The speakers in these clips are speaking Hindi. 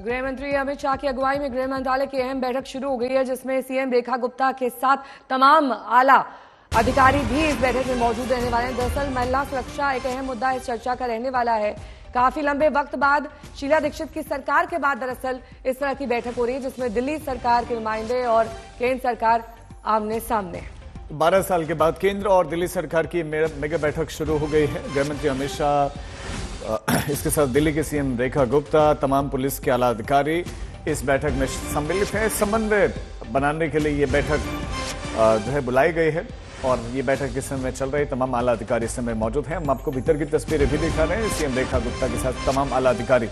गृह मंत्री अमित शाह की अगुवाई में गृह मंत्रालय की अहम बैठक शुरू हो गई है, जिसमें सीएम रेखा गुप्ता के साथ तमाम आला अधिकारी भी इस बैठक में मौजूद रहने वाले हैं। दरअसल महिला सुरक्षा एक अहम मुद्दा इस चर्चा का रहने वाला है। काफी लंबे वक्त बाद शीला दीक्षित की सरकार के बाद दरअसल इस तरह की बैठक हो रही है, जिसमें दिल्ली सरकार के नुमाइंदे और केंद्र सरकार आमने सामने। 12 साल के बाद केंद्र और दिल्ली सरकार की मेगा बैठक शुरू हो गई है। गृह मंत्री अमित शाह, इसके साथ दिल्ली के सीएम रेखा गुप्ता, तमाम पुलिस के आला अधिकारी इस बैठक में सम्मिलित हैं। समन्वय बनाने के लिए ये बैठक जो है बुलाई गई है और ये बैठक इस समय चल रही है। तमाम आला अधिकारी इस समय मौजूद हैं। हम आपको भीतर की तस्वीरें भी दिखा रहे हैं। सीएम रेखा गुप्ता के साथ तमाम आला अधिकारी।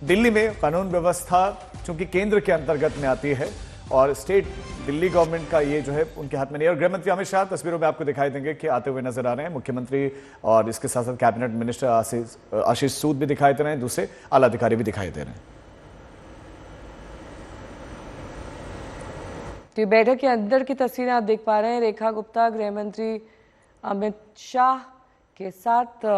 दिल्ली में कानून व्यवस्था चूंकि केंद्र के अंतर्गत में आती है और स्टेट दिल्ली गवर्नमेंट का ये जो है उनके हाथ में नहीं है। और गृह मंत्री अमित शाह तस्वीरों में आपको दिखाई देंगे कि आते हुए नजर आ रहे हैं। मुख्यमंत्री और इसके साथ साथ कैबिनेट मिनिस्टर आशीष सूद भी दिखाई दे रहे हैं, दूसरे आला अधिकारी भी दिखाई दे रहे हैं। तो बैठक के अंदर की तस्वीरें आप देख पा रहे हैं। रेखा गुप्ता गृह मंत्री अमित शाह के साथ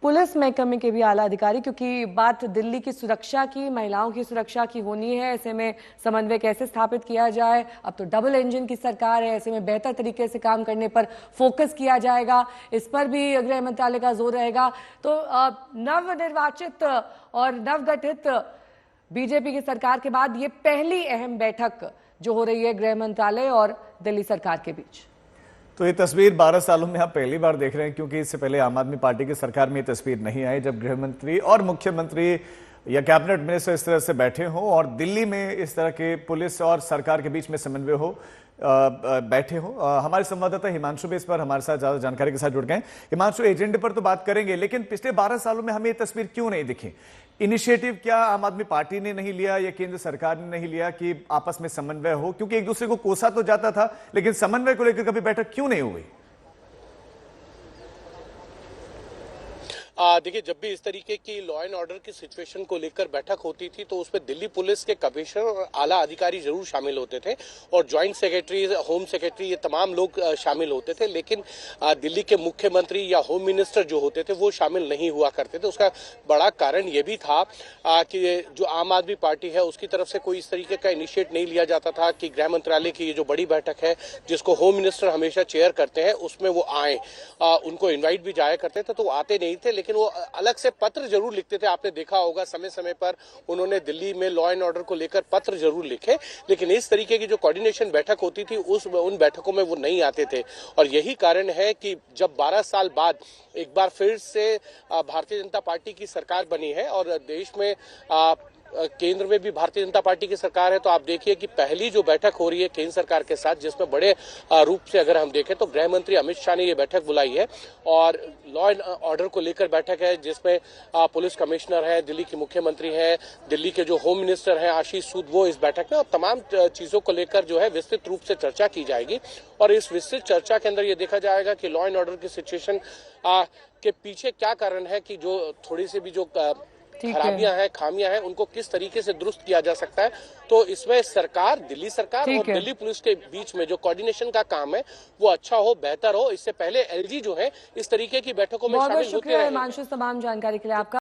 पुलिस महकमे के भी आला अधिकारी, क्योंकि बात दिल्ली की सुरक्षा की, महिलाओं की सुरक्षा की होनी है। ऐसे में समन्वय कैसे स्थापित किया जाए। अब तो डबल इंजन की सरकार है, ऐसे में बेहतर तरीके से काम करने पर फोकस किया जाएगा। इस पर भी गृह मंत्रालय का जोर रहेगा। तो नवनिर्वाचित और नवगठित बीजेपी की सरकार के बाद ये पहली अहम बैठक जो हो रही है गृह मंत्रालय और दिल्ली सरकार के बीच। तो ये तस्वीर 12 सालों में आप पहली बार देख रहे हैं, क्योंकि इससे पहले आम आदमी पार्टी की सरकार में ये तस्वीर नहीं आई, जब गृह मंत्री और मुख्यमंत्री या कैबिनेट मिनिस्टर इस तरह से बैठे हो और दिल्ली में इस तरह के पुलिस और सरकार के बीच में समन्वय हो, बैठे हो। हमारे संवाददाता हिमांशु भी इस पर हमारे साथ ज्यादा जानकारी के साथ जुड़ गए। हिमांशु, एजेंडे पर तो बात करेंगे, लेकिन पिछले 12 सालों में हमें ये तस्वीर क्यों नहीं दिखी? इनिशिएटिव क्या आम आदमी पार्टी ने नहीं लिया या केंद्र सरकार ने नहीं लिया कि आपस में समन्वय हो? क्योंकि एक दूसरे को कोसा तो जाता था, लेकिन समन्वय को लेकर कभी बैठक क्यों नहीं हुई? देखिए, जब भी इस तरीके की लॉ एंड ऑर्डर की सिचुएशन को लेकर बैठक होती थी तो उसमें दिल्ली पुलिस के कमिश्नर और आला अधिकारी जरूर शामिल होते थे और ज्वाइंट सेक्रेटरी, होम सेक्रेटरी, ये तमाम लोग शामिल होते थे। लेकिन दिल्ली के मुख्यमंत्री या होम मिनिस्टर जो होते थे वो शामिल नहीं हुआ करते थे। उसका बड़ा कारण ये भी था कि जो आम आदमी पार्टी है उसकी तरफ से कोई इस तरीके का इनिशिएट नहीं लिया जाता था कि गृह मंत्रालय की ये जो बड़ी बैठक है जिसको होम मिनिस्टर हमेशा चेयर करते हैं उसमें वो आए। उनको इन्वाइट भी जाया करते थे तो वो आते नहीं थे, लेकिन वो अलग से पत्र जरूर लिखते थे। आपने देखा होगा समय समय पर उन्होंने दिल्ली में लॉ एंड ऑर्डर को लेकर पत्र जरूर लिखे, लेकिन इस तरीके की जो कोऑर्डिनेशन बैठक होती थी उन बैठकों में वो नहीं आते थे। और यही कारण है कि जब 12 साल बाद एक बार फिर से भारतीय जनता पार्टी की सरकार बनी है और देश में केंद्र में भी भारतीय जनता पार्टी की सरकार है, तो आप देखिए कि पहली जो बैठक हो रही है केंद्र सरकार के साथ, जिसमें बड़े रूप से अगर हम देखें तो गृह मंत्री अमित शाह ने ये बैठक बुलाई है और लॉ एंड ऑर्डर को लेकर बैठक है, जिसमें पुलिस कमिश्नर है, दिल्ली के मुख्यमंत्री है, दिल्ली के जो होम मिनिस्टर हैं आशीष सूद, वो इस बैठक में, और तमाम चीजों को लेकर जो है विस्तृत रूप से चर्चा की जाएगी। और इस विस्तृत चर्चा के अंदर ये देखा जाएगा कि लॉ एंड ऑर्डर की सिचुएशन के पीछे क्या कारण है, कि जो थोड़ी सी भी जो खराबियां हैं, खामियां हैं, उनको किस तरीके से दुरुस्त किया जा सकता है। तो इसमें सरकार, दिल्ली सरकार और दिल्ली पुलिस के बीच में जो कोऑर्डिनेशन का काम है वो अच्छा हो, बेहतर हो। इससे पहले एलजी जो है इस तरीके की बैठकों में शामिल होते रहे। हिमांशु, तमाम जानकारी के लिए आपका